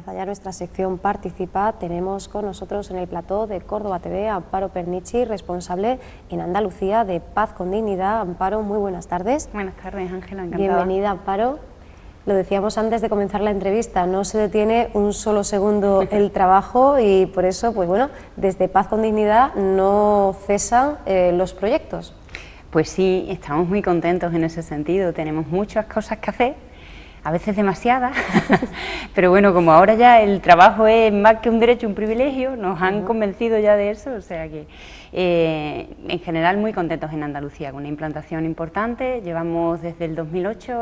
Comienza ya nuestra sección Participa. Tenemos con nosotros en el plató de Córdoba TV a Amparo Pernichi, responsable en Andalucía de Paz con Dignidad. Amparo, muy buenas tardes. Buenas tardes, Ángela, encantada. Bienvenida, Amparo. Lo decíamos antes de comenzar la entrevista, no se detiene un solo segundo el trabajo y por eso, pues bueno, desde Paz con Dignidad no cesan los proyectos. Pues sí, estamos muy contentos en ese sentido, tenemos muchas cosas que hacer, a veces demasiadas, pero bueno, como ahora ya el trabajo es más que un derecho, un privilegio, nos han convencido ya de eso, o sea que en general muy contentos en Andalucía, con una implantación importante, llevamos desde el 2008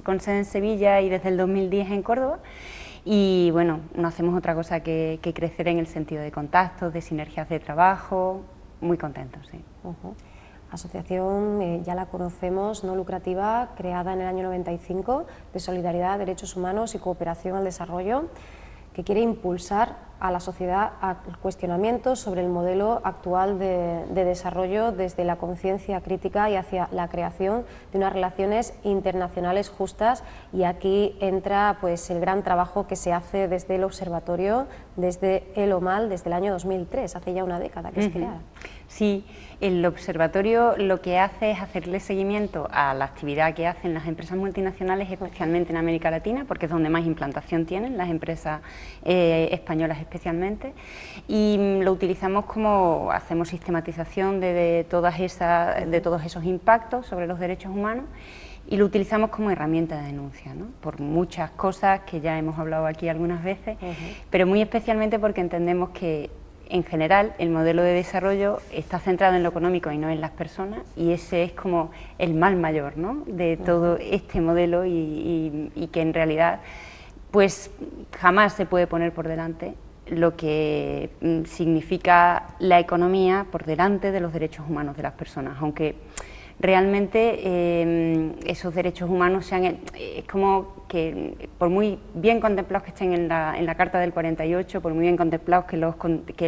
con sede en Sevilla y desde el 2010 en Córdoba, y bueno, no hacemos otra cosa que crecer en el sentido de contactos, de sinergias de trabajo, muy contentos, sí. Asociación, ya la conocemos, no lucrativa, creada en el año 95, de solidaridad, derechos humanos y cooperación al desarrollo, que quiere impulsar a la sociedad al cuestionamiento sobre el modelo actual de desarrollo desde la conciencia crítica y hacia la creación de unas relaciones internacionales justas, y aquí entra pues el gran trabajo que se hace desde el observatorio, desde el OMAL, desde el año 2003, hace ya una década que es creada. Sí, el observatorio lo que hace es hacerle seguimiento a la actividad que hacen las empresas multinacionales, especialmente en América Latina, porque es donde más implantación tienen las empresas españolas especialmente, y lo utilizamos como, hacemos sistematización de todos esos impactos sobre los derechos humanos, y lo utilizamos como herramienta de denuncia, ¿no? Por muchas cosas que ya hemos hablado aquí algunas veces, pero muy especialmente porque entendemos que en general el modelo de desarrollo está centrado en lo económico y no en las personas, y ese es como el mal mayor, ¿no?, de todo este modelo, y que en realidad pues jamás se puede poner por delante lo que significa la economía por delante de los derechos humanos de las personas, aunque realmente esos derechos humanos sean, es como que por muy bien contemplados que estén en la Carta del 48, por muy bien contemplados que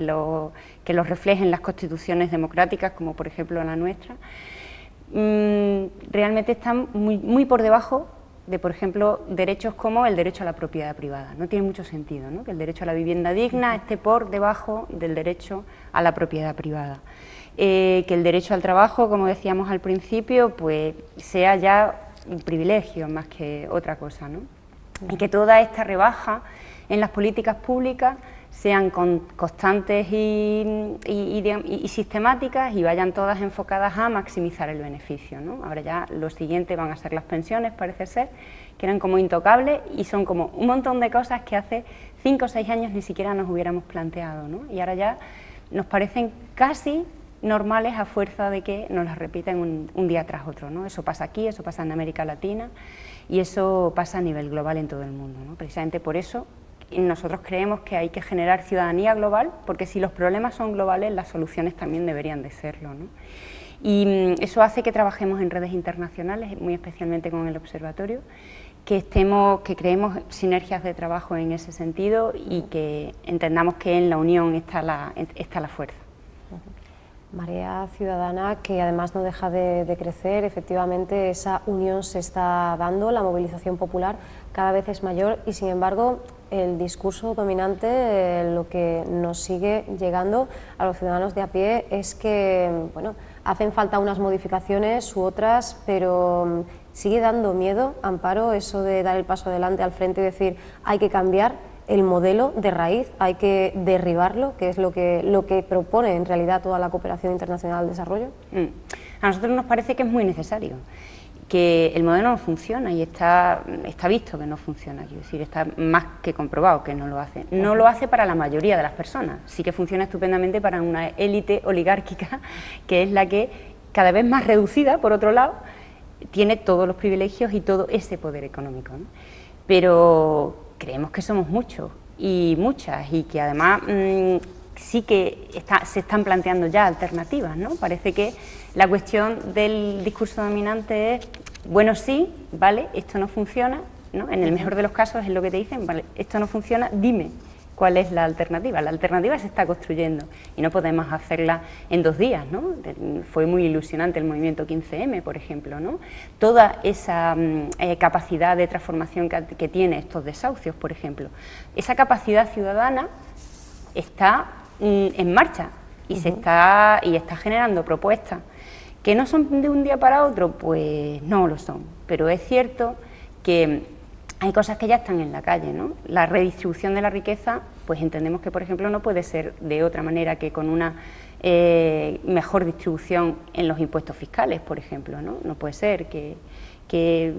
los reflejen las constituciones democráticas, como por ejemplo la nuestra, realmente están muy por debajo de, por ejemplo, derechos como el derecho a la propiedad privada. No tiene mucho sentido, ¿no?, que el derecho a la vivienda digna esté por debajo del derecho a la propiedad privada. Que el derecho al trabajo, como decíamos al principio, pues sea ya un privilegio más que otra cosa, ¿no? Y que toda esta rebaja en las políticas públicas sean constantes y sistemáticas, y vayan todas enfocadas a maximizar el beneficio, ¿no? Ahora ya lo siguiente van a ser las pensiones, parece ser, que eran como intocables, y son como un montón de cosas que hace 5 o 6 años ni siquiera nos hubiéramos planteado, ¿no? Y ahora ya nos parecen casi normales a fuerza de que nos las repiten un día tras otro, ¿no? Eso pasa aquí, eso pasa en América Latina, y eso pasa a nivel global en todo el mundo, ¿no? Precisamente por eso nosotros creemos que hay que generar ciudadanía global, porque si los problemas son globales, las soluciones también deberían de serlo, ¿no? Y eso hace que trabajemos en redes internacionales, muy especialmente con el observatorio, que creemos sinergias de trabajo en ese sentido, y que entendamos que en la unión está la fuerza. Marea ciudadana que además no deja de crecer, efectivamente esa unión se está dando, la movilización popular cada vez es mayor, y sin embargo el discurso dominante, lo que nos sigue llegando a los ciudadanos de a pie es que, bueno, hacen falta unas modificaciones u otras, pero sigue dando miedo, Amparo, eso de dar el paso adelante al frente y decir hay que cambiar el modelo de raíz, hay que derribarlo, que es lo que propone en realidad toda la cooperación internacional al desarrollo. A nosotros nos parece que es muy necesario, que el modelo no funciona, y está visto que no funciona, quiero decir, está más que comprobado que no lo hace. No lo hace para la mayoría de las personas, sí que funciona estupendamente para una élite oligárquica, que es la que, cada vez más reducida, por otro lado, tiene todos los privilegios y todo ese poder económico, ¿no? Pero creemos que somos muchos y muchas, y que además sí que se están planteando ya alternativas, ¿no? Parece que la cuestión del discurso dominante es, bueno, sí, vale, esto no funciona, ¿no? En el mejor de los casos es lo que te dicen, vale, esto no funciona, dime ¿Cuál es la alternativa? La alternativa se está construyendo y no podemos hacerla en 2 días, ¿no? Fue muy ilusionante el movimiento 15M, por ejemplo, ¿no? Toda esa capacidad de transformación que tiene estos desahucios, por ejemplo. Esa capacidad ciudadana está en marcha y está generando propuestas. ¿Que no son de un día para otro? Pues no lo son, pero es cierto que hay cosas que ya están en la calle, ¿no? La redistribución de la riqueza, pues entendemos que, por ejemplo, no puede ser de otra manera que con una mejor distribución en los impuestos fiscales, por ejemplo, ¿no? No puede ser que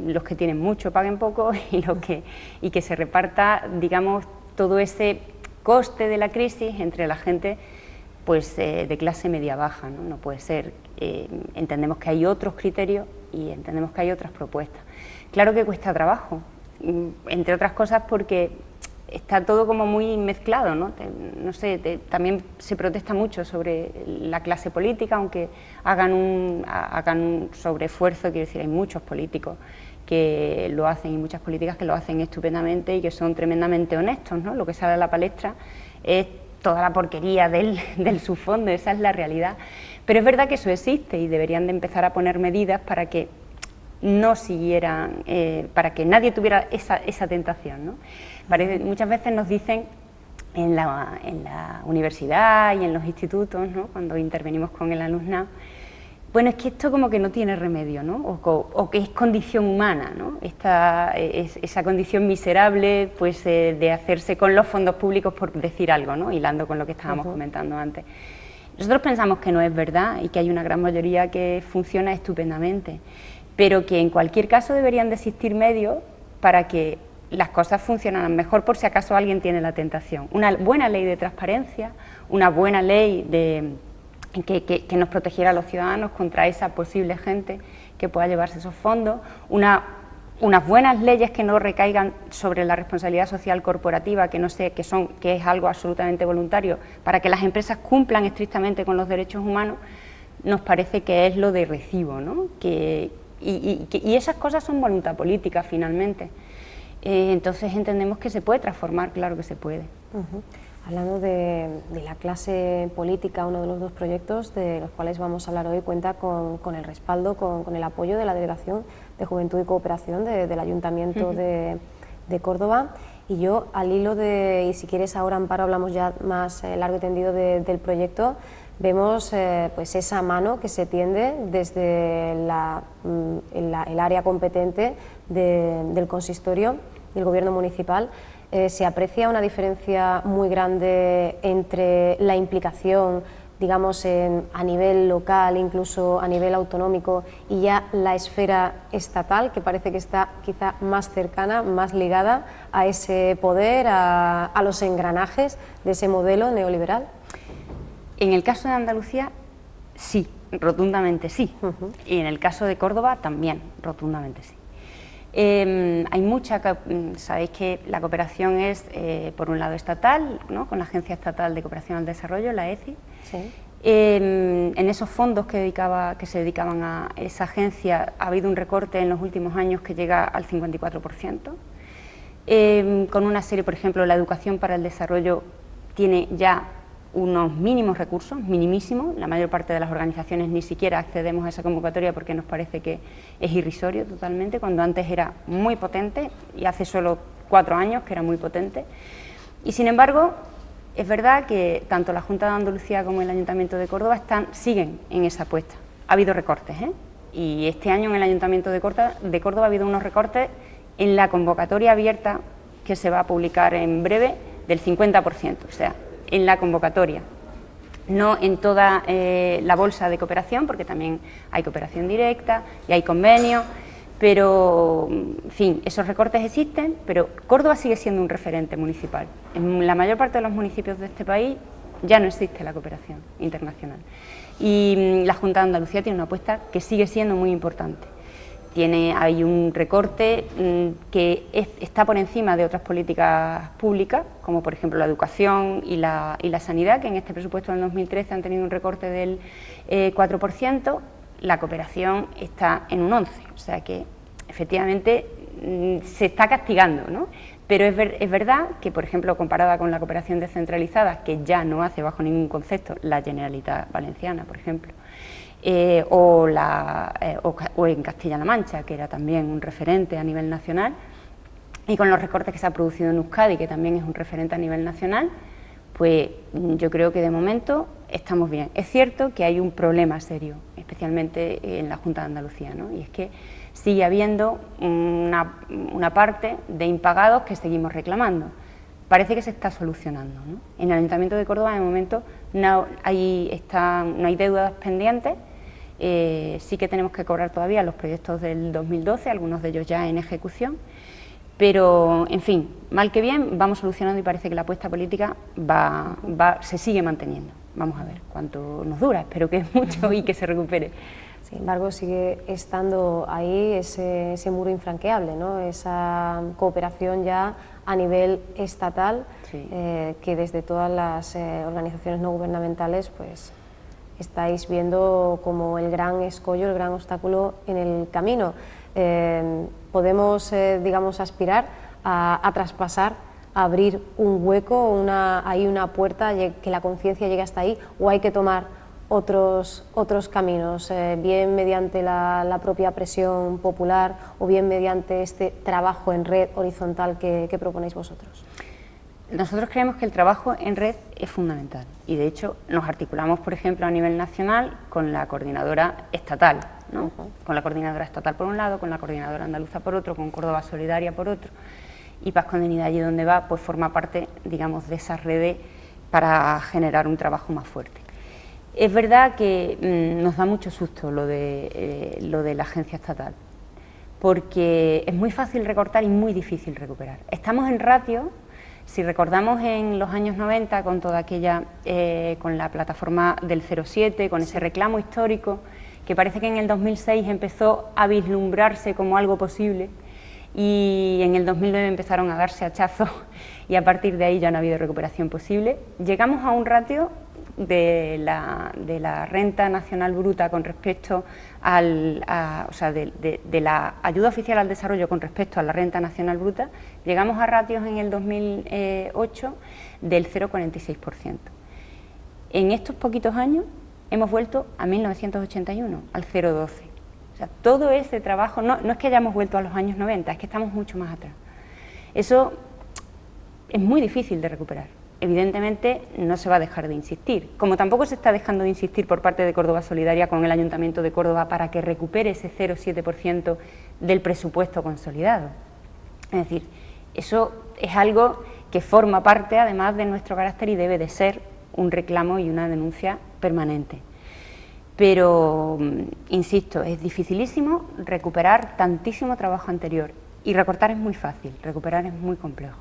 los que tienen mucho paguen poco y que se reparta, digamos, todo ese coste de la crisis entre la gente pues de clase media-baja, ¿no? No puede ser. Entendemos que hay otros criterios y entendemos que hay otras propuestas. Claro que cuesta trabajo, entre otras cosas porque está todo como muy mezclado, ¿no? No sé, también se protesta mucho sobre la clase política, aunque hagan un sobreesfuerzo. Quiero decir, hay muchos políticos que lo hacen y muchas políticas que lo hacen estupendamente y que son tremendamente honestos, ¿no? Lo que sale a la palestra es toda la porquería del subfondo, esa es la realidad. Pero es verdad que eso existe y deberían de empezar a poner medidas para que no siguieran, para que nadie tuviera esa tentación, ¿no? Muchas veces nos dicen en la universidad y en los institutos, ¿no? Cuando intervenimos con el alumnado, bueno, es que esto como que no tiene remedio, ¿no? O que es condición humana, ¿no? Esa condición miserable, pues, de hacerse con los fondos públicos, por decir algo, ¿no? Hilando con lo que estábamos comentando antes. Nosotros pensamos que no es verdad y que hay una gran mayoría que funciona estupendamente, pero que en cualquier caso deberían de existir medios para que las cosas funcionaran mejor, por si acaso alguien tiene la tentación. Una buena ley de transparencia, una buena ley que nos protegiera a los ciudadanos contra esa posible gente que pueda llevarse esos fondos, unas buenas leyes que no recaigan sobre la responsabilidad social corporativa, que es algo absolutamente voluntario, para que las empresas cumplan estrictamente con los derechos humanos, nos parece que es lo de recibo, ¿no? Y esas cosas son voluntad política finalmente. Entonces entendemos que se puede transformar, claro que se puede. Hablando de la clase política, uno de los 2 proyectos de los cuales vamos a hablar hoy cuenta con el respaldo, con el apoyo de la Delegación de Juventud y Cooperación del Ayuntamiento de Córdoba. Y yo, al hilo y si quieres ahora, Amparo, hablamos ya más largo y tendido del proyecto, vemos pues esa mano que se tiende desde el área competente del consistorio y el gobierno municipal. Se aprecia una diferencia muy grande entre la implicación, digamos, a nivel local, incluso a nivel autonómico, y ya la esfera estatal, que parece que está quizá más cercana, más ligada a ese poder, a los engranajes de ese modelo neoliberal. En el caso de Andalucía, sí, rotundamente sí. Y en el caso de Córdoba también, rotundamente sí. Sabéis que la cooperación es, por un lado, estatal, ¿no? Con la Agencia Estatal de Cooperación al Desarrollo, la ECI. Sí. En esos fondos que se dedicaban a esa agencia ha habido un recorte en los últimos años que llega al 54%. Con una serie, por ejemplo, la educación para el desarrollo tiene ya unos mínimos recursos, minimísimos. La mayor parte de las organizaciones ni siquiera accedemos a esa convocatoria porque nos parece que es irrisorio totalmente, cuando antes era muy potente y hace solo 4 años que era muy potente. Y sin embargo, es verdad que tanto la Junta de Andalucía como el Ayuntamiento de Córdoba siguen en esa apuesta. Ha habido recortes, y este año en el Ayuntamiento de Córdoba ha habido unos recortes en la convocatoria abierta que se va a publicar en breve del 50%, o sea, en la convocatoria, no en toda la bolsa de cooperación, porque también hay cooperación directa y hay convenios, pero, en fin, esos recortes existen, pero Córdoba sigue siendo un referente municipal. En la mayor parte de los municipios de este país ya no existe la cooperación internacional y la Junta de Andalucía tiene una apuesta que sigue siendo muy importante. Hay un recorte que está por encima de otras políticas públicas, como por ejemplo la educación y la sanidad, que en este presupuesto del 2013 han tenido un recorte del 4%, la cooperación está en un 11%, o sea que efectivamente se está castigando, ¿no? Pero es verdad que, por ejemplo, comparada con la cooperación descentralizada, que ya no hace bajo ningún concepto la Generalitat Valenciana, por ejemplo, o en Castilla-La Mancha, que era también un referente a nivel nacional, y con los recortes que se ha producido en Euskadi, que también es un referente a nivel nacional, pues yo creo que de momento estamos bien. Es cierto que hay un problema serio, especialmente en la Junta de Andalucía, ¿no? Y es que sigue habiendo una parte de impagados que seguimos reclamando. Parece que se está solucionando, ¿no? En el Ayuntamiento de Córdoba, de momento, no hay deudas pendientes. Sí que tenemos que cobrar todavía los proyectos del 2012, algunos de ellos ya en ejecución, pero, en fin, mal que bien, vamos solucionando y parece que la apuesta política se sigue manteniendo. Vamos a ver cuánto nos dura, espero que es mucho y que se recupere. Sin embargo, sigue estando ahí ese muro infranqueable, ¿no? Esa cooperación ya a nivel estatal, sí. Que desde todas las organizaciones no gubernamentales pues estáis viendo como el gran escollo, el gran obstáculo en el camino. Podemos, digamos, aspirar a traspasar, a abrir un hueco, una puerta, que la conciencia llegue hasta ahí, o hay que tomar otros caminos, bien mediante la propia presión popular o bien mediante este trabajo en red horizontal que proponéis vosotros. Nosotros creemos que el trabajo en red es fundamental y de hecho nos articulamos, por ejemplo, a nivel nacional con la coordinadora estatal, ¿no? Con la coordinadora estatal por un lado, con la coordinadora andaluza por otro, con Córdoba Solidaria por otro, y Paz Contenida allí donde va, pues forma parte, digamos, de esa red para generar un trabajo más fuerte. Es verdad que nos da mucho susto lo de la agencia estatal, porque es muy fácil recortar y muy difícil recuperar. Estamos en ratio. Si recordamos en los años 90 con toda aquella, con la plataforma del 07, con ese reclamo histórico, que parece que en el 2006 empezó a vislumbrarse como algo posible y en el 2009 empezaron a darse hachazos y a partir de ahí ya no ha habido recuperación posible. Llegamos a un ratio de la renta nacional bruta con respecto de la ayuda oficial al desarrollo con respecto a la renta nacional bruta, llegamos a ratios en el 2008 del 0,46%. En estos poquitos años hemos vuelto a 1981, al 0,12%. O sea, todo ese trabajo, no es que hayamos vuelto a los años 90, es que estamos mucho más atrás. Eso es muy difícil de recuperar. Evidentemente no se va a dejar de insistir, como tampoco se está dejando de insistir por parte de Córdoba Solidaria con el Ayuntamiento de Córdoba para que recupere ese 0,7% del presupuesto consolidado. Es decir, eso es algo que forma parte además de nuestro carácter y debe de ser un reclamo y una denuncia permanente. Pero, insisto, es dificilísimo recuperar tantísimo trabajo anterior y recortar es muy fácil, recuperar es muy complejo.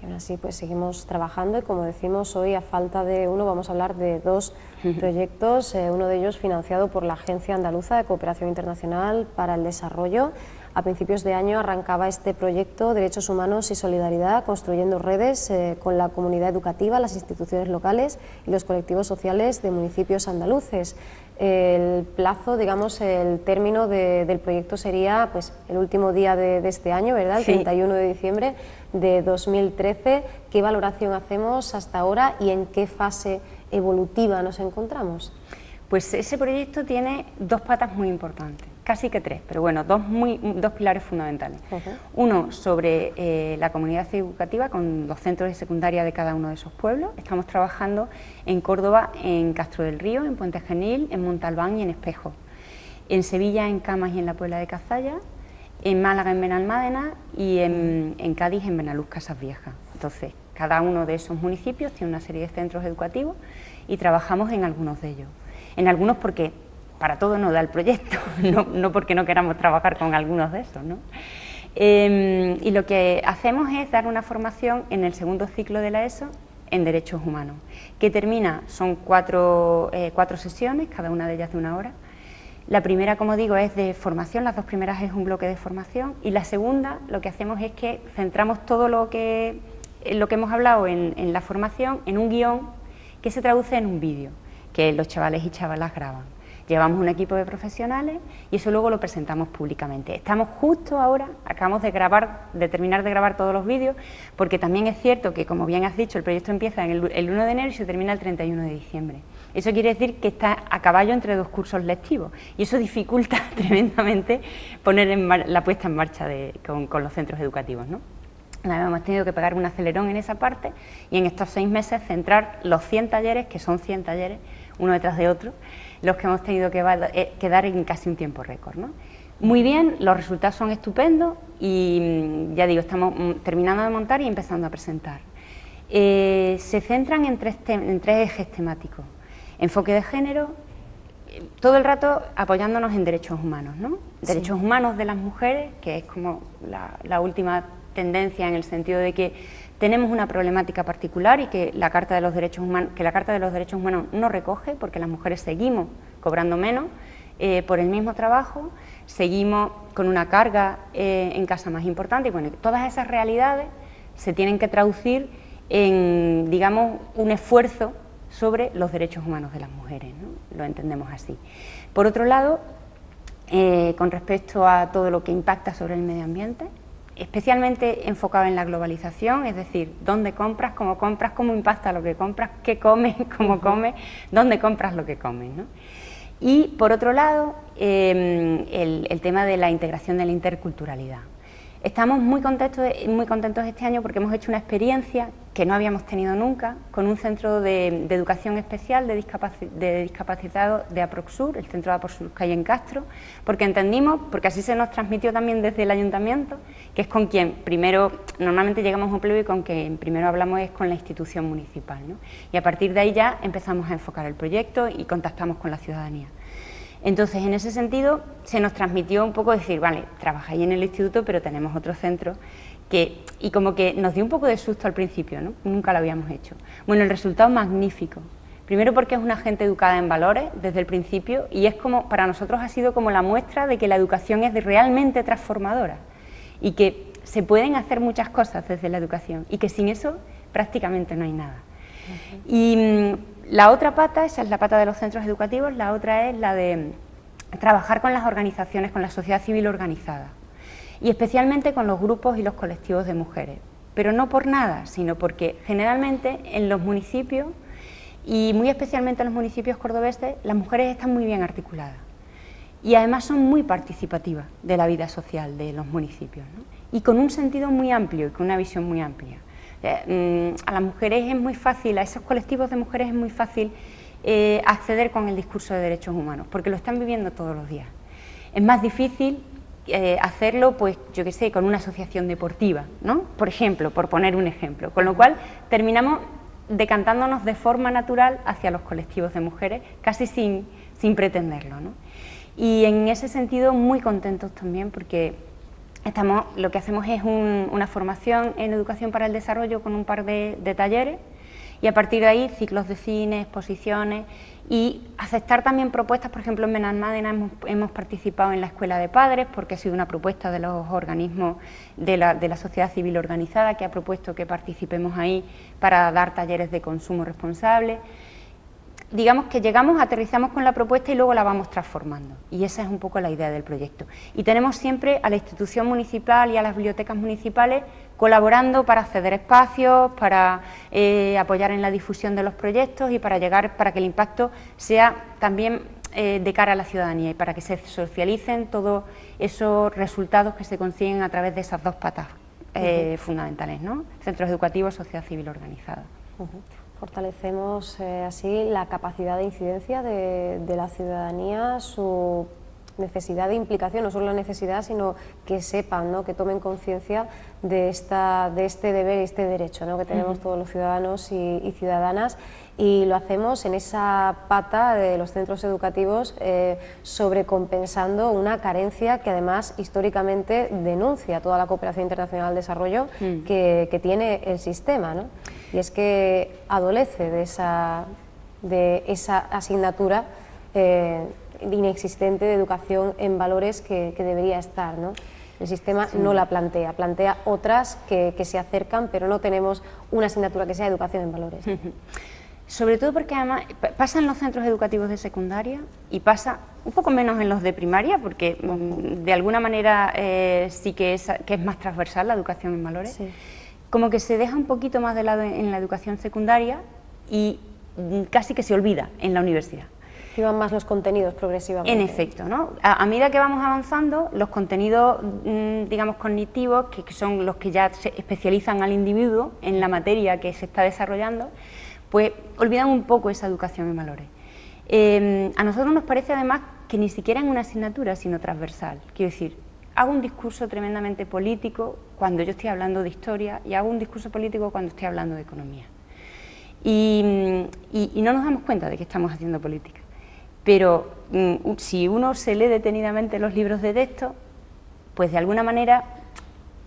Y aún así pues seguimos trabajando y como decimos hoy a falta de uno vamos a hablar de dos proyectos, uno de ellos financiado por la Agencia Andaluza de Cooperación Internacional para el Desarrollo. A principios de año arrancaba este proyecto Derechos Humanos y Solidaridad, construyendo redes con la comunidad educativa, las instituciones locales y los colectivos sociales de municipios andaluces. El plazo, digamos, el término del proyecto sería pues el último día de este año, ¿verdad? El 31 de diciembre de 2013. ¿Qué valoración hacemos hasta ahora y en qué fase evolutiva nos encontramos? Pues ese proyecto tiene dos patas muy importantes, casi que tres, pero bueno, dos pilares fundamentales. Uno sobre la comunidad educativa con los centros de secundaria de cada uno de esos pueblos. Estamos trabajando en Córdoba, en Castro del Río, en Puente Genil, en Montalbán y en Espejo. En Sevilla, en Camas y en la Puebla de Cazalla. En Málaga, en Benalmádena y en Cádiz, en Benalús, Casas Viejas. Entonces, cada uno de esos municipios tiene una serie de centros educativos y trabajamos en algunos de ellos. En algunos porque para todo no da el proyecto, no porque no queramos trabajar con algunos de esos, ¿no? Y lo que hacemos es dar una formación en el segundo ciclo de la ESO en Derechos Humanos, que termina, son cuatro sesiones, cada una de ellas de 1 hora. La primera, como digo, es de formación, las dos primeras es un bloque de formación y la segunda lo que hacemos es que centramos todo lo que hemos hablado en la formación en un guión que se traduce en un vídeo que los chavales y chavalas graban. Llevamos un equipo de profesionales y eso luego lo presentamos públicamente. Estamos justo ahora, acabamos de terminar de grabar todos los vídeos, porque también es cierto que, como bien has dicho, el proyecto empieza el 1 de enero y se termina el 31 de diciembre. Eso quiere decir que está a caballo entre 2 cursos lectivos y eso dificulta tremendamente poner la puesta en marcha con los centros educativos, ¿no? Hemos tenido que pegar un acelerón en esa parte y en estos 6 meses centrar los 100 talleres, que son 100 talleres, uno detrás de otro, los que hemos tenido que dar en casi un tiempo récord, ¿no? Muy bien, los resultados son estupendos y ya digo, estamos terminando de montar y empezando a presentar. Se centran en tres ejes temáticos: enfoque de género, todo el rato apoyándonos en derechos humanos, ¿no? Sí. Derechos humanos de las mujeres, que es como la última tendencia en el sentido de que tenemos una problemática particular y que la Carta de los Derechos Humanos no recoge, porque las mujeres seguimos cobrando menos por el mismo trabajo, seguimos con una carga en casa más importante y bueno, todas esas realidades se tienen que traducir en, digamos, un esfuerzo sobre los derechos humanos de las mujeres, ¿no? Lo entendemos así. Por otro lado, con respecto a todo lo que impacta sobre el medio ambiente, especialmente enfocado en la globalización, es decir, dónde compras, cómo impacta lo que compras, qué comes, cómo comes, dónde compras lo que comes, ¿no? Y por otro lado, el tema de la integración de la interculturalidad. Estamos muy contentos este año porque hemos hecho una experiencia que no habíamos tenido nunca con un centro de educación especial de discapacitados de Aproxur, el centro de Aproxur que hay en Castro, porque entendimos, porque así se nos transmitió también desde el ayuntamiento, que es con quien primero, normalmente llegamos a un pleno y con quien primero hablamos es con la institución municipal, ¿no? Y a partir de ahí ya empezamos a enfocar el proyecto y contactamos con la ciudadanía. Entonces, en ese sentido, se nos transmitió un poco decir, vale, trabajáis en el instituto, pero tenemos otro centro y como que nos dio un poco de susto al principio, ¿no? Nunca lo habíamos hecho. Bueno, el resultado es magnífico. Primero porque es una gente educada en valores desde el principio y es como, para nosotros ha sido como la muestra de que la educación es realmente transformadora y que se pueden hacer muchas cosas desde la educación y que sin eso prácticamente no hay nada. Y la otra pata, esa es la pata de los centros educativos, la otra es la de trabajar con las organizaciones, con la sociedad civil organizada y especialmente con los grupos y los colectivos de mujeres, pero no por nada, sino porque generalmente en los municipios y muy especialmente en los municipios cordobeses las mujeres están muy bien articuladas y además son muy participativas de la vida social de los municipios, ¿no? Y con un sentido muy amplio y con una visión muy amplia. A las mujeres es muy fácil, a esos colectivos de mujeres es muy fácil acceder con el discurso de derechos humanos, porque lo están viviendo todos los días. Es más difícil hacerlo, pues yo qué sé, con una asociación deportiva, ¿no? Por ejemplo, por poner un ejemplo, con lo cual terminamos decantándonos de forma natural hacia los colectivos de mujeres, casi sin pretenderlo, ¿no? Y en ese sentido muy contentos también porque lo que hacemos es una formación en educación para el desarrollo con un par de talleres y a partir de ahí ciclos de cine, exposiciones y aceptar también propuestas. Por ejemplo, en Benalmádena hemos participado en la Escuela de Padres porque ha sido una propuesta de los organismos de la sociedad civil organizada que ha propuesto que participemos ahí para dar talleres de consumo responsable. Digamos que llegamos, aterrizamos con la propuesta y luego la vamos transformando y esa es un poco la idea del proyecto. Y tenemos siempre a la institución municipal y a las bibliotecas municipales colaborando para ceder espacios, para apoyar en la difusión de los proyectos y para que el impacto sea también de cara a la ciudadanía y para que se socialicen todos esos resultados que se consiguen a través de esas dos patas fundamentales, ¿no? Centros educativos, sociedad civil organizada. Fortalecemos así la capacidad de incidencia de la ciudadanía, su necesidad de implicación, no solo la necesidad, sino que sepan, ¿no? Que tomen conciencia de este deber y este derecho, ¿no? Que tenemos todos los ciudadanos y ciudadanas, y lo hacemos en esa pata de los centros educativos, sobrecompensando una carencia que además históricamente denuncia toda la cooperación internacional al desarrollo que tiene el sistema, ¿no? Y es que adolece de esa asignatura inexistente de educación en valores que debería estar, ¿no? El sistema no la plantea otras que se acercan, pero no tenemos una asignatura que sea educación en valores. Sobre todo porque además pasa en los centros educativos de secundaria y pasa un poco menos en los de primaria, porque de alguna manera sí que es más transversal la educación en valores. Sí. Como que se deja un poquito más de lado en la educación secundaria y casi que se olvida en la universidad. Iban más los contenidos progresivamente. En efecto, ¿no? A medida que vamos avanzando, los contenidos, digamos, cognitivos, que son los que ya se especializan al individuo en la materia que se está desarrollando, pues olvidan un poco esa educación en valores. A nosotros nos parece además que ni siquiera en una asignatura, sino transversal. Quiero decir, hago un discurso tremendamente político cuando yo estoy hablando de historia y hago un discurso político cuando estoy hablando de economía. Y no nos damos cuenta de que estamos haciendo política. Pero si uno se lee detenidamente los libros de texto, pues de alguna manera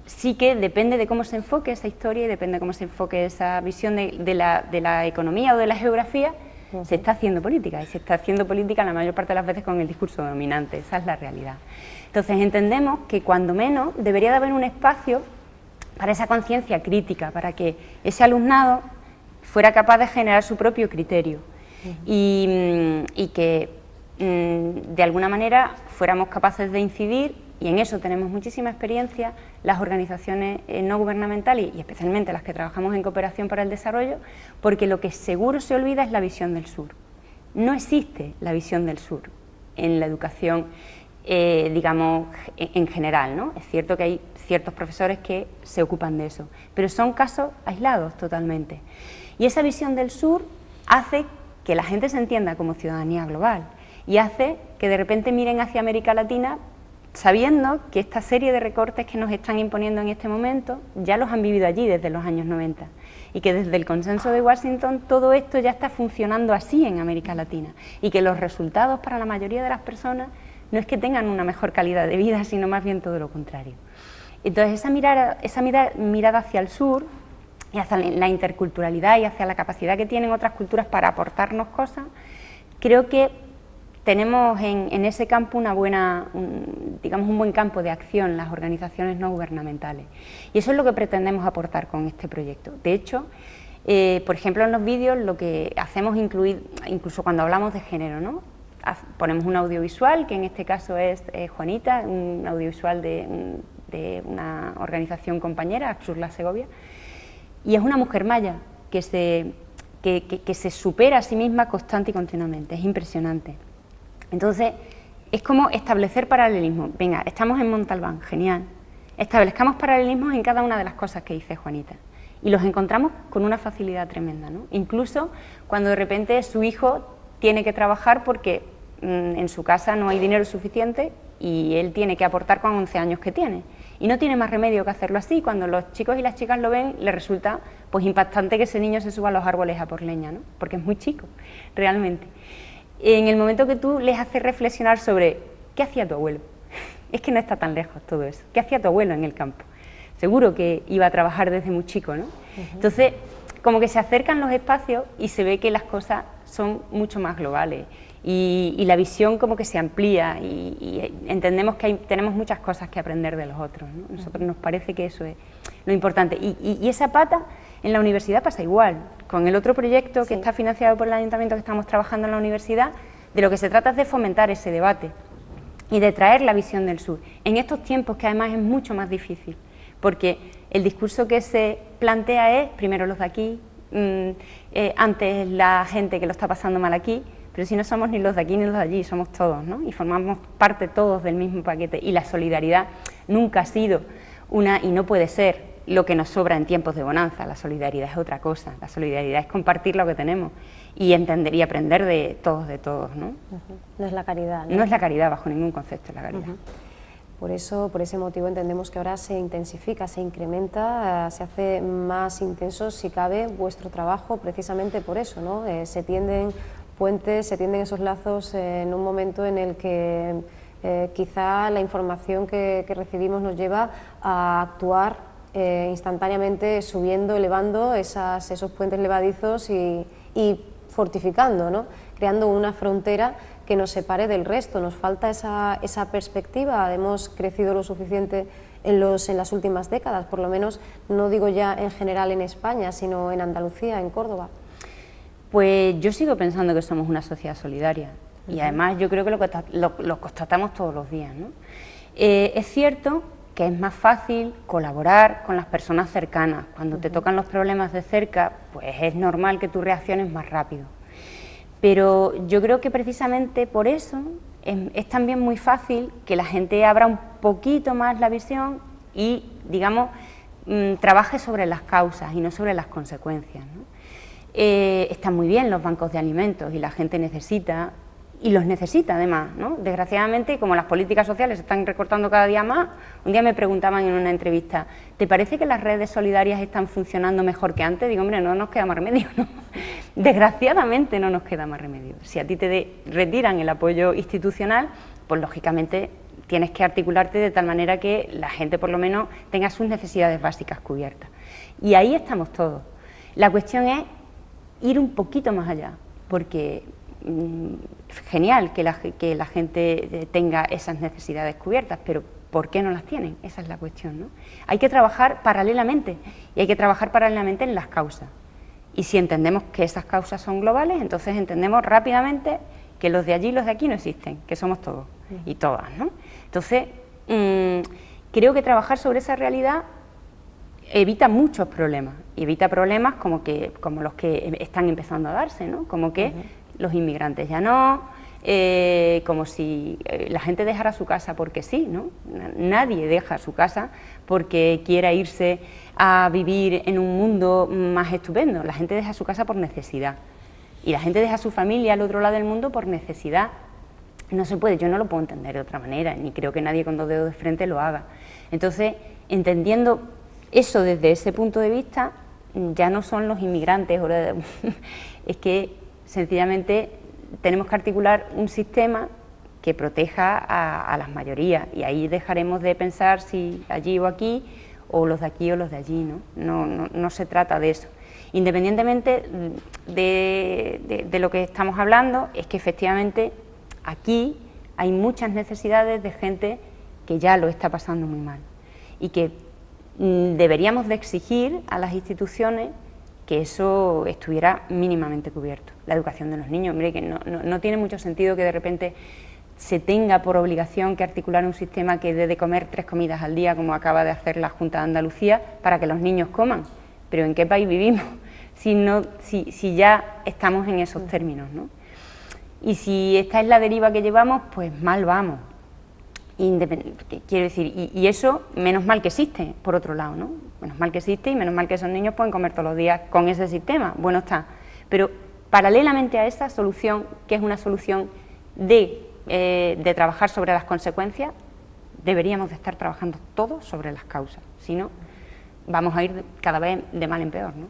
sí que depende de cómo se enfoque esa historia y depende de cómo se enfoque esa visión de la economía o de la geografía, se está haciendo política, y se está haciendo política la mayor parte de las veces con el discurso dominante, esa es la realidad. Entonces entendemos que cuando menos debería de haber un espacio para esa conciencia crítica, para que ese alumnado fuera capaz de generar su propio criterio. Y que de alguna manera fuéramos capaces de incidir, y en eso tenemos muchísima experiencia, las organizaciones no gubernamentales y especialmente las que trabajamos en cooperación para el desarrollo, porque lo que seguro se olvida es la visión del sur. No existe la visión del sur en la educación, digamos, en general, ¿no? Es cierto que hay ciertos profesores que se ocupan de eso, pero son casos aislados totalmente. Y esa visión del sur hace que la gente se entienda como ciudadanía global y hace que de repente miren hacia América Latina sabiendo que esta serie de recortes que nos están imponiendo en este momento ya los han vivido allí desde los años 90 y que desde el consenso de Washington todo esto ya está funcionando así en América Latina y que los resultados para la mayoría de las personas no es que tengan una mejor calidad de vida, sino más bien todo lo contrario. Entonces esa mirada hacia el sur y hacia la interculturalidad y hacia la capacidad que tienen otras culturas para aportarnos cosas, creo que tenemos en ese campo digamos un buen campo de acción las organizaciones no gubernamentales. Y eso es lo que pretendemos aportar con este proyecto. De hecho, por ejemplo, en los vídeos lo que hacemos incluso cuando hablamos de género, ¿no? Ponemos un audiovisual, que en este caso es Juanita, un audiovisual de una organización compañera, Axur La Segovia, y es una mujer maya que se supera a sí misma constante y continuamente, es impresionante. Entonces, es como establecer paralelismo. Venga, estamos en Montalbán, genial. Establezcamos paralelismos en cada una de las cosas que dice Juanita. Y los encontramos con una facilidad tremenda, ¿no? Incluso cuando de repente su hijo tiene que trabajar porque en su casa no hay dinero suficiente y él tiene que aportar con 11 años que tiene. Y no tiene más remedio que hacerlo así. Cuando los chicos y las chicas lo ven, les resulta pues impactante que ese niño se suba a los árboles a por leña, ¿no? Porque es muy chico, realmente. En el momento que tú les haces reflexionar sobre ¿qué hacía tu abuelo? Es que no está tan lejos todo eso. ¿Qué hacía tu abuelo en el campo? Seguro que iba a trabajar desde muy chico, ¿no? Entonces, como que se acercan los espacios y se ve que las cosas son mucho más globales y la visión como que se amplía y entendemos que tenemos muchas cosas que aprender de los otros, ¿no? A nosotros nos parece que eso es lo importante. Y esa pata en la universidad pasa igual. Con el otro proyecto que está financiado por el Ayuntamiento que estamos trabajando en la universidad, de lo que se trata es de fomentar ese debate y de traer la visión del sur. En estos tiempos que además es mucho más difícil, porque el discurso que se plantea es primero los de aquí, antes la gente que lo está pasando mal aquí, pero si no somos ni los de aquí ni los de allí, somos todos, ¿no? Y formamos parte todos del mismo paquete y la solidaridad nunca ha sido y no puede ser lo que nos sobra en tiempos de bonanza. La solidaridad es otra cosa, la solidaridad es compartir lo que tenemos y entender y aprender de todos, ¿no? No es la caridad, ¿no? No es la caridad bajo ningún concepto, es la caridad. Por eso, por ese motivo entendemos que ahora se intensifica, se incrementa, se hace más intenso, si cabe, vuestro trabajo precisamente por eso, ¿no? Se tienden puentes, se tienden esos lazos en un momento en el que quizá la información que recibimos nos lleva a actuar instantáneamente, subiendo, elevando esos puentes levadizos y fortificando, ¿no? Creando una frontera que nos separe del resto. Nos falta esa perspectiva. Hemos crecido lo suficiente en las últimas décadas, por lo menos no digo ya en general en España, sino en Andalucía, en Córdoba. Pues yo sigo pensando que somos una sociedad solidaria y además yo creo que lo constatamos todos los días, ¿no? Es cierto que es más fácil colaborar con las personas cercanas. Cuando te tocan los problemas de cerca, pues es normal que tú reacciones más rápido. Pero yo creo que precisamente por eso es también muy fácil que la gente abra un poquito más la visión y, digamos, trabaje sobre las causas y no sobre las consecuencias, ¿no? Están muy bien los bancos de alimentos y la gente necesita, y los necesita además, ¿no? Desgraciadamente, como las políticas sociales se están recortando cada día más, un día me preguntaban en una entrevista, ¿te parece que las redes solidarias están funcionando mejor que antes? Digo, hombre, no nos queda más remedio, ¿no? Desgraciadamente no nos queda más remedio. Si a ti te retiran el apoyo institucional, pues lógicamente tienes que articularte de tal manera que la gente por lo menos tenga sus necesidades básicas cubiertas. Y ahí estamos todos. La cuestión es ir un poquito más allá, porque genial que la gente tenga esas necesidades cubiertas, pero ¿por qué no las tienen? Esa es la cuestión, ¿no? Hay que trabajar paralelamente, y hay que trabajar paralelamente en las causas. Y si entendemos que esas causas son globales, entonces entendemos rápidamente que los de allí y los de aquí no existen, que somos todos y todas, ¿no? Entonces, creo que trabajar sobre esa realidad evita muchos problemas, y evita problemas como los que están empezando a darse, ¿no? Como que los inmigrantes ya no, como si la gente dejara su casa porque sí, ¿no? Nadie deja su casa porque quiera irse a vivir en un mundo más estupendo. La gente deja su casa por necesidad, y la gente deja su familia al otro lado del mundo por necesidad. No se puede, yo no lo puedo entender de otra manera, ni creo que nadie con 2 dedos de frente lo haga. Entonces, entendiendo eso desde ese punto de vista, ya no son los inmigrantes, es que sencillamente tenemos que articular un sistema que proteja a las mayorías, y ahí dejaremos de pensar si allí o aquí, o los de aquí o los de allí, ¿no? No se trata de eso. Independientemente de lo que estamos hablando, es que efectivamente aquí hay muchas necesidades de gente que ya lo está pasando muy mal, y que deberíamos de exigir a las instituciones que eso estuviera mínimamente cubierto. La educación de los niños, hombre, que no tiene mucho sentido que de repente se tenga por obligación que articular un sistema que dé de comer 3 comidas al día, como acaba de hacer la Junta de Andalucía, para que los niños coman. Pero ¿en qué país vivimos si ya estamos en esos términos, ¿no? Y si esta es la deriva que llevamos, pues mal vamos. Quiero decir, y eso, menos mal que existe, por otro lado, ¿no? Menos mal que existe, y menos mal que esos niños pueden comer todos los días con ese sistema, bueno está. Pero paralelamente a esa solución, que es una solución de trabajar sobre las consecuencias, deberíamos de estar trabajando todos sobre las causas, si no, vamos a ir cada vez de mal en peor, ¿no?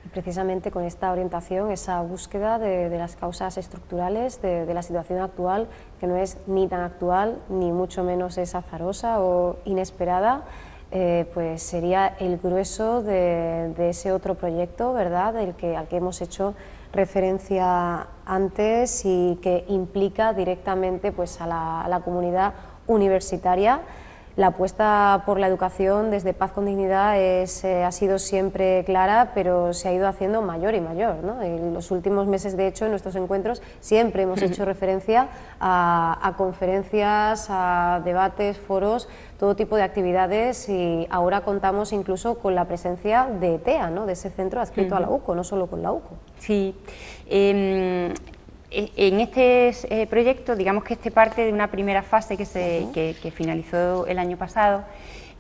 Y precisamente con esta orientación, esa búsqueda de las causas estructurales de la situación actual, que no es ni tan actual, ni mucho menos es azarosa o inesperada, pues sería el grueso de ese otro proyecto, ¿verdad?, al que hemos hecho referencia antes, y que implica directamente pues a la comunidad universitaria. La apuesta por la educación desde Paz con Dignidad ha sido siempre clara, pero se ha ido haciendo mayor y mayor, ¿no? En los últimos meses, de hecho, en nuestros encuentros siempre hemos hecho referencia a conferencias, a debates, foros, todo tipo de actividades, y ahora contamos incluso con la presencia de TEA, ¿no?, de ese centro adscrito a la UCO, no solo con la UCO. Sí. En este proyecto, digamos que parte de una primera fase que finalizó el año pasado,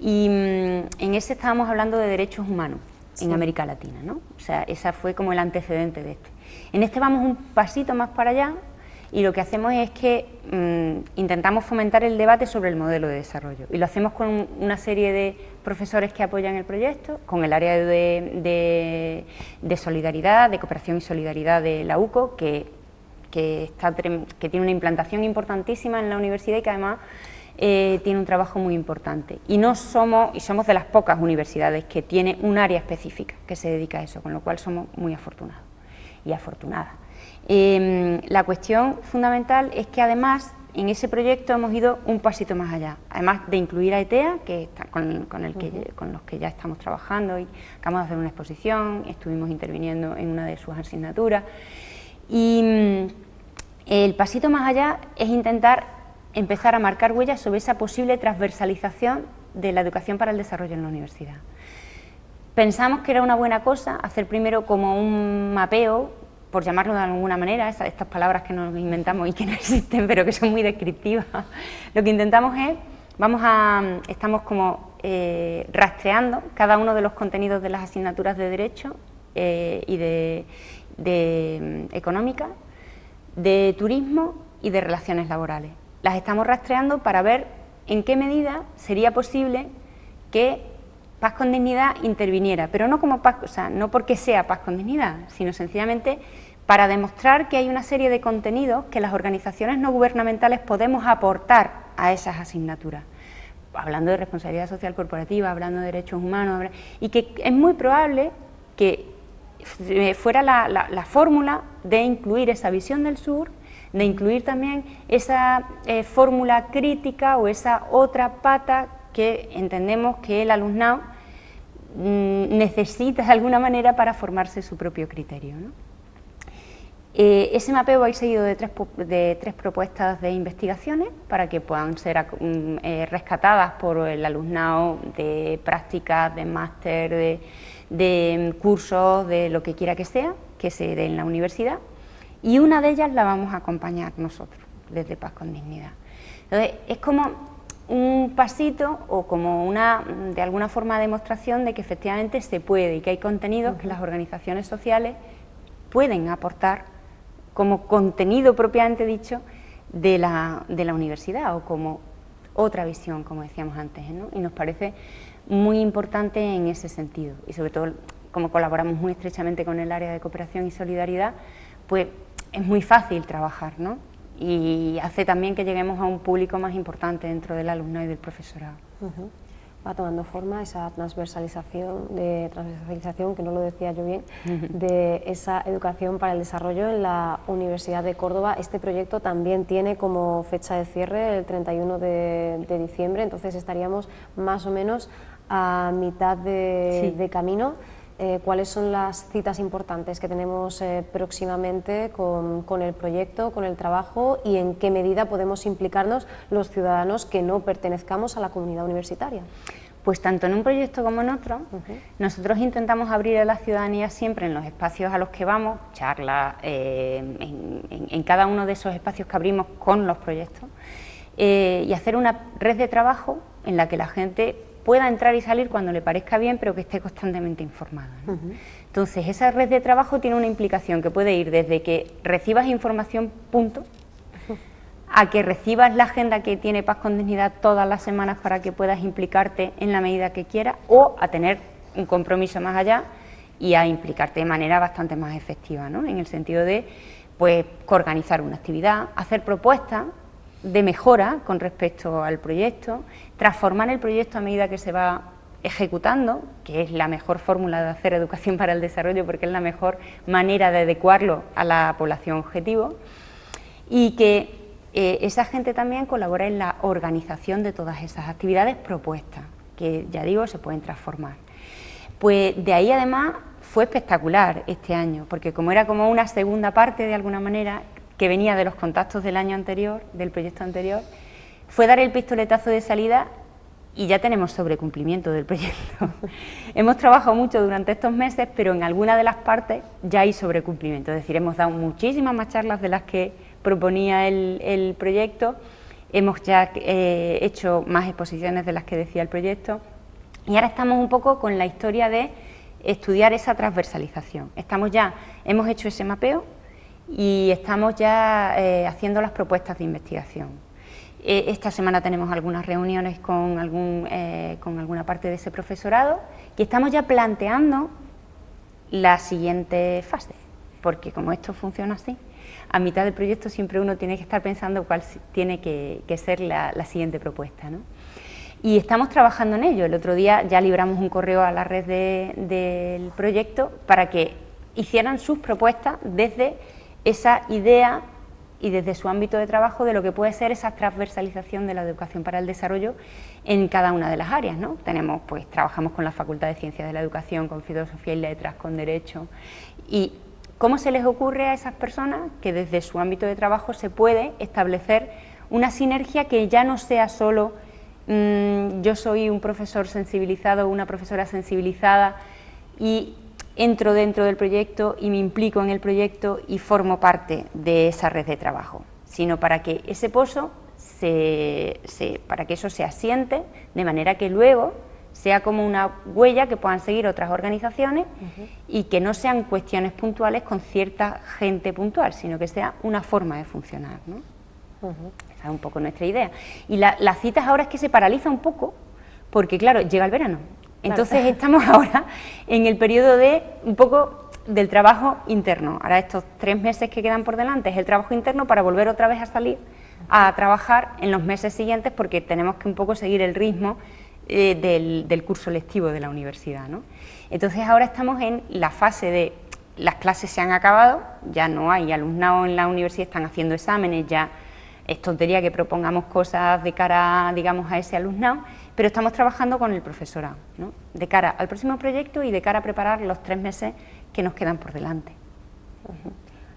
y en ese estábamos hablando de derechos humanos en América Latina, ¿no? O sea, esa fue como el antecedente de este. En este vamos un pasito más para allá, y lo que hacemos es que intentamos fomentar el debate sobre el modelo de desarrollo, y lo hacemos con una serie de profesores que apoyan el proyecto, con el área de solidaridad, de cooperación y solidaridad de la UCO, que tiene una implantación importantísima en la universidad, y que además tiene un trabajo muy importante. Y somos de las pocas universidades que tiene un área específica que se dedica a eso, con lo cual somos muy afortunados y afortunadas. La cuestión fundamental es que además en ese proyecto hemos ido un pasito más allá, además de incluir a ETEA, que está con los que ya estamos trabajando y acabamos de hacer una exposición, estuvimos interviniendo en una de sus asignaturas, y el pasito más allá es intentar empezar a marcar huellas sobre esa posible transversalización de la educación para el desarrollo en la universidad. Pensamos que era una buena cosa hacer primero como un mapeo, por llamarlo de alguna manera, estas palabras que nos inventamos y que no existen, pero que son muy descriptivas. Lo que intentamos es, estamos como rastreando cada uno de los contenidos de las asignaturas de Derecho y de Económica, de Turismo y de Relaciones Laborales. Las estamos rastreando para ver en qué medida sería posible que Paz con Dignidad interviniera, pero no como paz, o sea, no porque sea Paz con Dignidad, sino sencillamente para demostrar que hay una serie de contenidos que las organizaciones no gubernamentales podemos aportar a esas asignaturas, hablando de responsabilidad social corporativa, hablando de derechos humanos, y que es muy probable que fuera la fórmula de incluir esa visión del sur, de incluir también esa fórmula crítica o esa otra pata que entendemos que el alumnado necesita de alguna manera para formarse su propio criterio, ¿no? Ese mapeo va a ir seguido de tres propuestas de investigaciones para que puedan ser rescatadas por el alumnado de prácticas, de máster, de cursos, de lo que quiera que sea, que se dé en la universidad, y una de ellas la vamos a acompañar nosotros, desde Paz con Dignidad. Entonces, es como un pasito o como de alguna forma demostración de que efectivamente se puede y que hay contenidos que las organizaciones sociales pueden aportar como contenido propiamente dicho de la universidad o como otra visión, como decíamos antes, ¿no? Y nos parece muy importante en ese sentido y sobre todo como colaboramos muy estrechamente con el área de cooperación y solidaridad, pues es muy fácil trabajar, ¿no? Y hace también que lleguemos a un público más importante dentro del alumnado y del profesorado. Va tomando forma esa transversalización, que no lo decía yo bien, de esa educación para el desarrollo en la Universidad de Córdoba. Este proyecto también tiene como fecha de cierre el 31 de diciembre, entonces estaríamos más o menos a mitad de camino. ¿Cuáles son las citas importantes que tenemos próximamente con el proyecto, con el trabajo y en qué medida podemos implicarnos los ciudadanos que no pertenezcamos a la comunidad universitaria? Pues tanto en un proyecto como en otro, nosotros intentamos abrir a la ciudadanía siempre en los espacios a los que vamos, charlas, en cada uno de esos espacios que abrimos con los proyectos, y hacer una red de trabajo en la que la gente pueda entrar y salir cuando le parezca bien, pero que esté constantemente informada, ¿no? Entonces, esa red de trabajo tiene una implicación que puede ir desde que recibas información, punto, a que recibas la agenda que tiene Paz con Dignidad todas las semanas para que puedas implicarte en la medida que quieras, o a tener un compromiso más allá y a implicarte de manera bastante más efectiva, ¿no? En el sentido de, pues, organizar una actividad, hacer propuestas de mejora con respecto al proyecto, transformar el proyecto a medida que se va ejecutando, que es la mejor fórmula de hacer educación para el desarrollo porque es la mejor manera de adecuarlo a la población objetivo, y que esa gente también colabora en la organización de todas esas actividades propuestas, que ya digo, se pueden transformar. Pues de ahí además fue espectacular este año, porque como era como una segunda parte de alguna manera, que venía de los contactos del año anterior, del proyecto anterior, fue dar el pistoletazo de salida y ya tenemos sobrecumplimiento del proyecto. Hemos trabajado mucho durante estos meses, pero en alguna de las partes ya hay sobrecumplimiento, es decir, hemos dado muchísimas más charlas de las que proponía el proyecto, hemos ya hecho más exposiciones de las que decía el proyecto, y ahora estamos un poco con la historia de estudiar esa transversalización. Hemos hecho ese mapeo, y estamos ya haciendo las propuestas de investigación. Esta semana tenemos algunas reuniones con alguna parte de ese profesorado y estamos ya planteando la siguiente fase, porque como esto funciona así, a mitad del proyecto siempre uno tiene que estar pensando cuál tiene que ser la siguiente propuesta, ¿no? Y estamos trabajando en ello. El otro día ya libramos un correo a la red del proyecto para que hicieran sus propuestas desde esa idea y desde su ámbito de trabajo de lo que puede ser esa transversalización de la educación para el desarrollo en cada una de las áreas, ¿no? Tenemos, pues, trabajamos con la Facultad de Ciencias de la Educación, con Filosofía y Letras, con Derecho, y cómo se les ocurre a esas personas que desde su ámbito de trabajo se puede establecer una sinergia que ya no sea solo yo soy un profesor sensibilizado o una profesora sensibilizada y entro dentro del proyecto y me implico en el proyecto y formo parte de esa red de trabajo, sino para que ese pozo, para que eso se asiente, de manera que luego sea como una huella que puedan seguir otras organizaciones y que no sean cuestiones puntuales con cierta gente puntual, sino que sea una forma de funcionar, ¿no? Esa es un poco nuestra idea. Y las citas ahora es que se paraliza un poco, porque claro, llega el verano. Entonces estamos ahora en el periodo de un poco del trabajo interno. Ahora estos 3 meses que quedan por delante es el trabajo interno para volver otra vez a salir a trabajar en los meses siguientes, porque tenemos que un poco seguir el ritmo del curso lectivo de la universidad, ¿no? Entonces ahora estamos en la fase de las clases se han acabado, ya no hay alumnado en la universidad, están haciendo exámenes, ya es tontería que propongamos cosas de cara, digamos, a ese alumnado, pero estamos trabajando con el profesorado, ¿no? De cara al próximo proyecto y de cara a preparar los 3 meses que nos quedan por delante.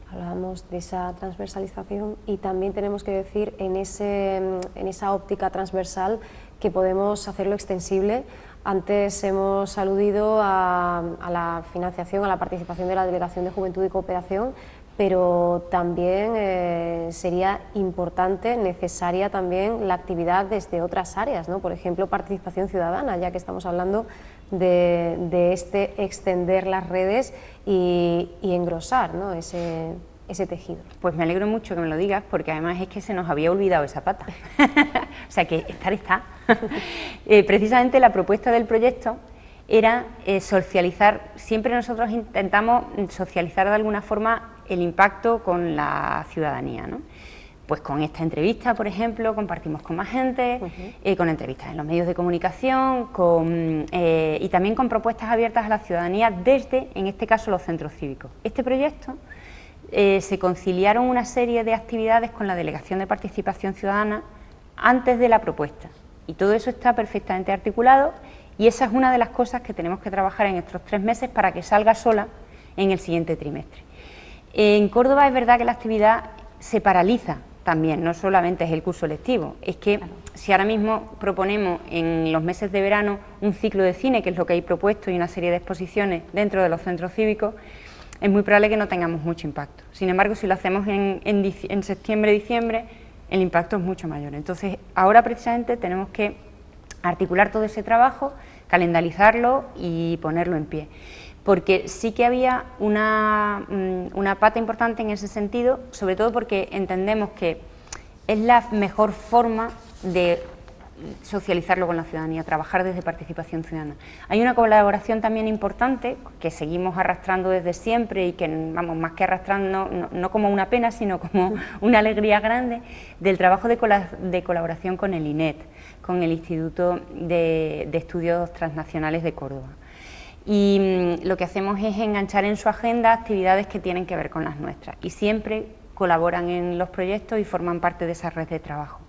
Hablábamos de esa transversalización y también tenemos que decir en esa óptica transversal que podemos hacerlo extensible. Antes hemos aludido a la financiación, a la participación de la Delegación de Juventud y Cooperación, pero también sería importante, necesaria también la actividad desde otras áreas, ¿no? Por ejemplo, participación ciudadana, ya que estamos hablando de extender las redes y engrosar, ¿no? ese tejido. Pues me alegro mucho que me lo digas, porque además es que se nos había olvidado esa pata. O sea que estar está. Precisamente la propuesta del proyecto era socializar, siempre nosotros intentamos socializar de alguna forma el impacto con la ciudadanía, ¿no? Pues con esta entrevista, por ejemplo, compartimos con más gente, con entrevistas en los medios de comunicación, y también con propuestas abiertas a la ciudadanía desde, en este caso, los centros cívicos. Este proyecto se conciliaron una serie de actividades con la Delegación de Participación Ciudadana antes de la propuesta, y todo eso está perfectamente articulado, y esa es una de las cosas que tenemos que trabajar en estos 3 meses para que salga sola en el siguiente trimestre. En Córdoba es verdad que la actividad se paraliza también, no solamente es el curso lectivo, es que si ahora mismo proponemos en los meses de verano un ciclo de cine, que es lo que hay propuesto, y una serie de exposiciones dentro de los centros cívicos, es muy probable que no tengamos mucho impacto. Sin embargo, si lo hacemos en septiembre, diciembre, el impacto es mucho mayor. Entonces, ahora precisamente tenemos que articular todo ese trabajo, calendarizarlo y ponerlo en pie. Porque sí que había una pata importante en ese sentido, sobre todo porque entendemos que es la mejor forma de socializarlo con la ciudadanía, trabajar desde participación ciudadana. Hay una colaboración también importante que seguimos arrastrando desde siempre y que, vamos, más que arrastrando, no como una pena, sino como una alegría grande, del trabajo de colaboración con el INET, con el Instituto de Estudios Transnacionales de Córdoba. Y lo que hacemos es enganchar en su agenda actividades que tienen que ver con las nuestras, y siempre colaboran en los proyectos y forman parte de esa red de trabajo.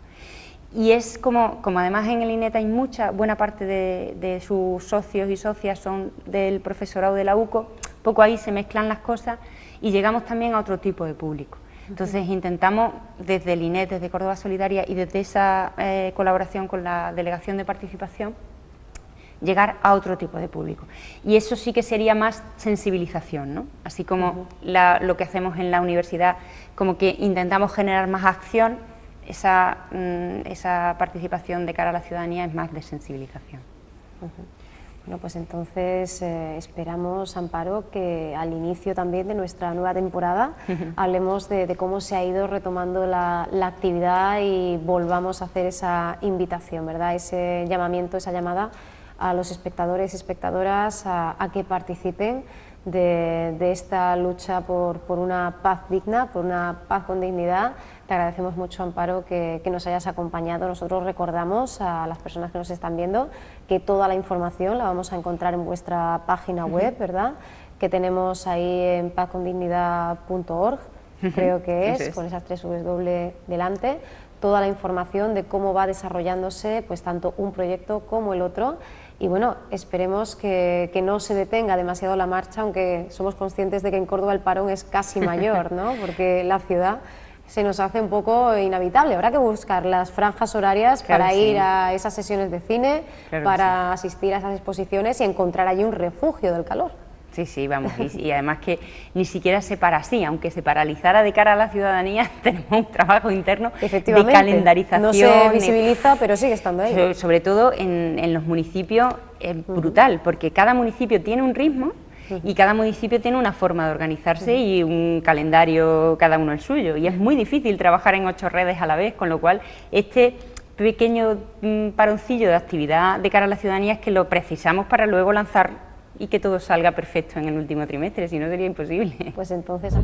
Y es como además en el INET hay buena parte de sus socios y socias son del profesorado de la UCO, poco ahí se mezclan las cosas y llegamos también a otro tipo de público. Entonces intentamos desde el INET, desde Córdoba Solidaria y desde esa colaboración con la Delegación de Participación, llegar a otro tipo de público. Y eso sí que sería más sensibilización, ¿no? Así como lo que hacemos en la universidad, como que intentamos generar más acción, esa participación de cara a la ciudadanía es más de sensibilización. Bueno, pues entonces esperamos, Amparo, que al inicio también de nuestra nueva temporada hablemos de cómo se ha ido retomando la actividad y volvamos a hacer esa invitación, ¿verdad? Ese llamamiento, esa llamada a los espectadores y espectadoras a que participen de esta lucha por una paz digna, por una paz con dignidad. Te agradecemos mucho, Amparo, que nos hayas acompañado. Nosotros recordamos a las personas que nos están viendo que toda la información la vamos a encontrar en vuestra página web, ¿verdad?, que tenemos ahí en pazcondignidad.org, creo que Eso es, es. con esas 3 W delante, toda la información de cómo va desarrollándose pues tanto un proyecto como el otro. Y bueno, esperemos que no se detenga demasiado la marcha, aunque somos conscientes de que en Córdoba el parón es casi mayor, ¿no? Porque la ciudad se nos hace un poco inhabitable. Habrá que buscar las franjas horarias Claro para que sí. ir a esas sesiones de cine, Claro que para asistir a esas exposiciones y encontrar allí un refugio del calor. Sí, sí, vamos, y además que ni siquiera se para así, aunque se paralizara de cara a la ciudadanía, tenemos un trabajo interno de Efectivamente, calendarización. no se visibiliza, pero sigue estando ahí. Sobre todo en los municipios es brutal, porque cada municipio tiene un ritmo y cada municipio tiene una forma de organizarse y un calendario, cada uno el suyo, y es muy difícil trabajar en 8 redes a la vez, con lo cual este pequeño paroncillo de actividad de cara a la ciudadanía es que lo precisamos para luego lanzar y que todo salga perfecto en el último trimestre, si no sería imposible. Pues entonces...